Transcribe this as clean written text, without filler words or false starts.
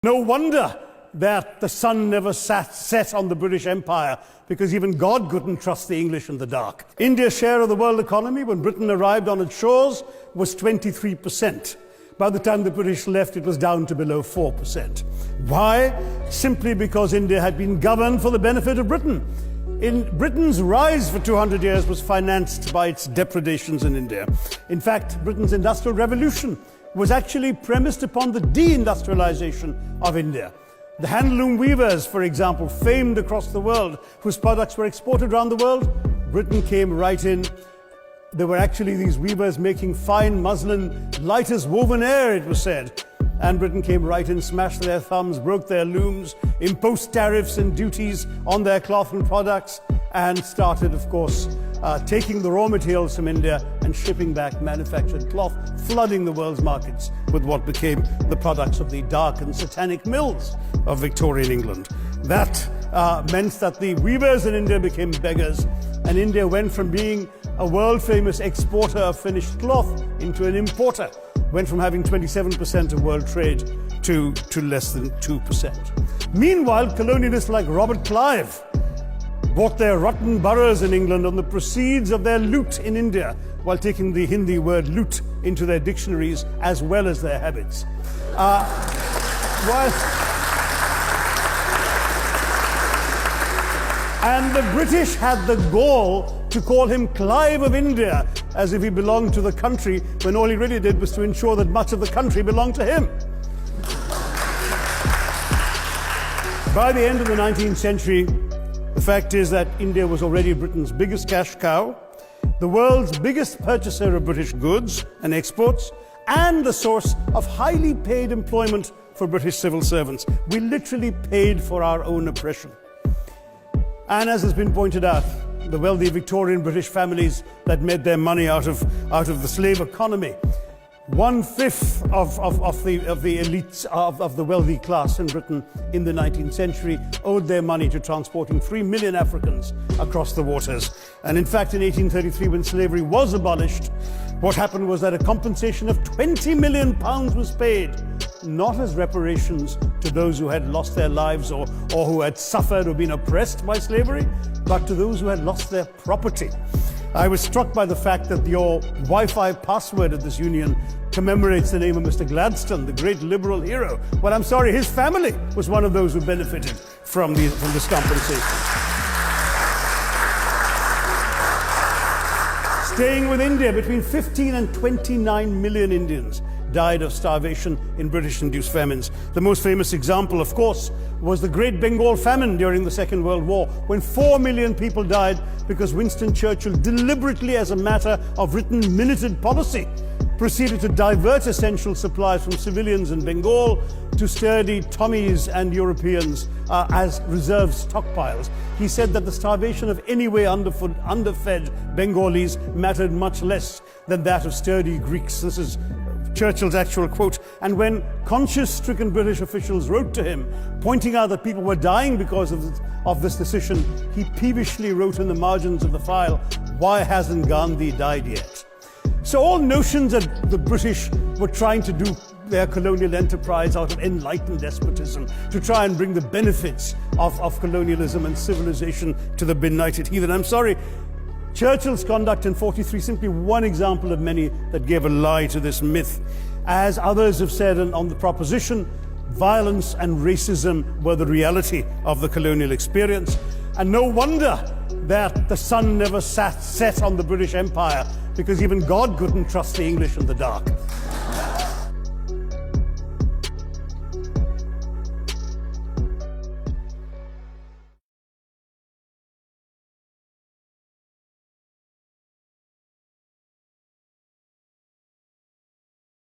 No wonder that the sun never set on the British Empire, because even God couldn't trust the English in the dark. India's share of the world economy when Britain arrived on its shores was 23%. By the time the British left, it was down to below 4%. Why? Simply because India had been governed for the benefit of Britain. Britain's rise for 200 years was financed by its depredations in India. In fact, Britain's industrial revolution was actually premised upon the deindustrialization of India. The handloom weavers, for example, famed across the world, whose products were exported around the world, Britain came right in. There were actually these weavers making fine muslin, light as woven air, it was said. And Britain came right in, smashed their thumbs, broke their looms, imposed tariffs and duties on their cloth and products, and started, of course, taking the raw materials from India and shipping back manufactured cloth, flooding the world's markets with what became the products of the dark and satanic mills of Victorian England. That meant that the weavers in India became beggars, and India went from being a world-famous exporter of finished cloth into an importer, went from having 27% of world trade to less than 2%. Meanwhile, colonialists like Robert Clive bought their rotten boroughs in England on the proceeds of their loot in India, while taking the Hindi word loot into their dictionaries as well as their habits. And the British had the gall to call him Clive of India, as if he belonged to the country, when all he really did was to ensure that much of the country belonged to him. By the end of the 19th century, the fact is that India was already Britain's biggest cash cow, the world's biggest purchaser of British goods and exports, and the source of highly paid employment for British civil servants. We literally paid for our own oppression. And as has been pointed out, the wealthy Victorian British families that made their money out of the slave economy, 1/5 of the elites of the wealthy class in Britain in the 19th century owed their money to transporting 3 million Africans across the waters. And in fact, in 1833, when slavery was abolished, what happened was that a compensation of £20 million was paid, not as reparations to those who had lost their lives or who had suffered or been oppressed by slavery, but to those who had lost their property. I was struck by the fact that your Wi-Fi password at this union commemorates the name of Mr. Gladstone, the great liberal hero. Well, I'm sorry, his family was one of those who benefited from this compensation. Staying with India, between 15 and 29 million Indians died of starvation in British-induced famines. The most famous example, of course, was the Great Bengal Famine during the Second World War, when 4 million people died because Winston Churchill, deliberately as a matter of written minuted policy, proceeded to divert essential supplies from civilians in Bengal to sturdy Tommies and Europeans as reserve stockpiles. He said that the starvation of anyway underfed Bengalis mattered much less than that of sturdy Greeks. This is Churchill's actual quote. And when conscience-stricken British officials wrote to him, pointing out that people were dying because of this decision, he peevishly wrote in the margins of the file, "Why hasn't Gandhi died yet?" So all notions that the British were trying to do their colonial enterprise out of enlightened despotism, to try and bring the benefits of colonialism and civilization to the benighted heathen. I'm sorry, Churchill's conduct in 43 is simply one example of many that gave a lie to this myth. As others have said on the proposition, violence and racism were the reality of the colonial experience. And no wonder that the sun never set on the British Empire, because even God couldn't trust the English in the dark.